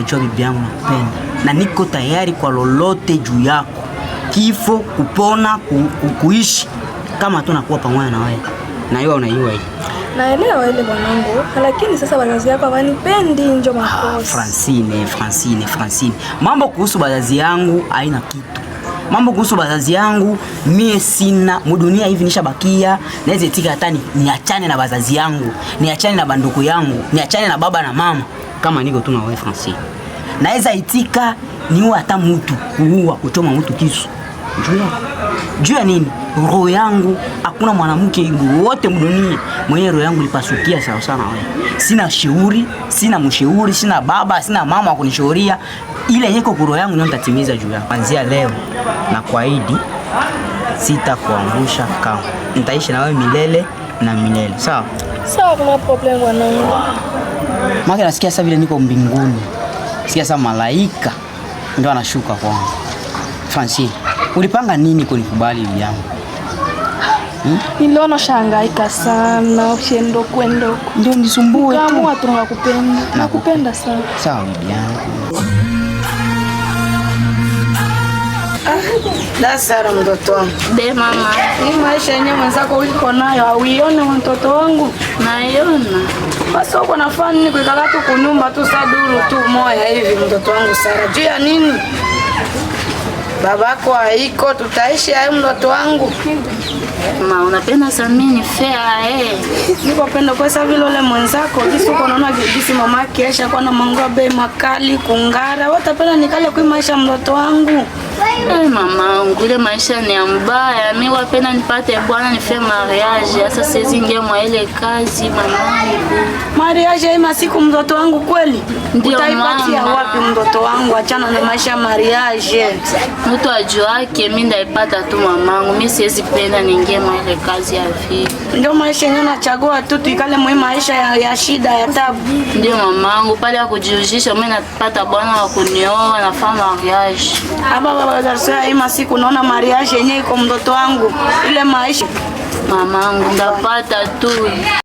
unajua bibi yangu nakupenda na niko tayari kwa lolote juu yako, kifo, kupona, kuishi, kama tu nakuwa pamoja na wewe. Na hiyo unaiwa hii. Naelewa ile mwanangu, lakini sasa wazazi yako hawanipendi, ndio makosa. Francine. Mambo kuhusu wazazi yangu haina kitu. Mambo kuhusu wazazi yangu mie sina mudunia hivi nishabakia, naweza tika hata niachane na wazazi yangu, niachane na banduku yangu, niachane na baba na mama kama niko tu na wewe Francine. Naweza itika niua hata mtu, kuua, kuchoma mtu kisu. Juu ya nini? Roho yangu, hakuna mwanamke wote mdunia mwenye roho yangu lipasukia sawa sana wewe. Sina shauri, sina mshauri, sina baba, sina mama wa kunishauria. Ile yeko roho yangu ndio nitatimiza juu yako. Kuanzia leo na kuahidi sitakuangusha kama. Nitaishi na wewe milele na milele. Sawa? Sawa, kuna problem mwanangu. Maka nasikia sasa vile niko mbinguni. Sikia sasa malaika ndio anashuka kwangu. Francine, ulipanga nini kunikubali bibi yangu? Niliona shangaika sana, ushendo kwendo. Ndio nisumbue tu. Kama watu wanakupenda. Nakupenda sana. Sawa bibi yangu. Sara mtoto wangu. Be mama. Hii maisha yenyewe mwenzako uliko nayo, hauione mtoto wangu? Naiona. Basi uko nafanya nini kuikala tu kunyumba tu saduru tu moya hivi mtoto wangu Sara? Juu ya nini? Babako haiko, tutaishi hai mtoto wangu. Ma unapenda samini fair Niko penda kwa sababu vile mwenzako jinsi uko unaona jinsi mama kesha kwa na mango bei makali kungara. Watapenda nikale kwa maisha mtoto wangu. Mama, ngule maisha ni mbaya. Mimi wapenda nipate bwana nife mariage. Sasa siwezi ingia mwa ile kazi mama. Mariage hii masiku mtoto wangu kweli? Utaipatia wapi mtoto wangu? Achana na maisha mariage. Mtu ajuake mimi ndaipata tu mamangu. Mimi siwezi penda niingie mwa ile kazi ya vile. Ndio maisha yenyewe nachagua tu tuikale mwa maisha ya shida ya tabu. Ndio mamangu, pale ya kujihusisha mimi napata bwana wa kunioa na fanya mariage. Baba sasa hii masiku naona mariage yenyewe iko mtoto wangu. Ile maisha mamangu ndapata tu.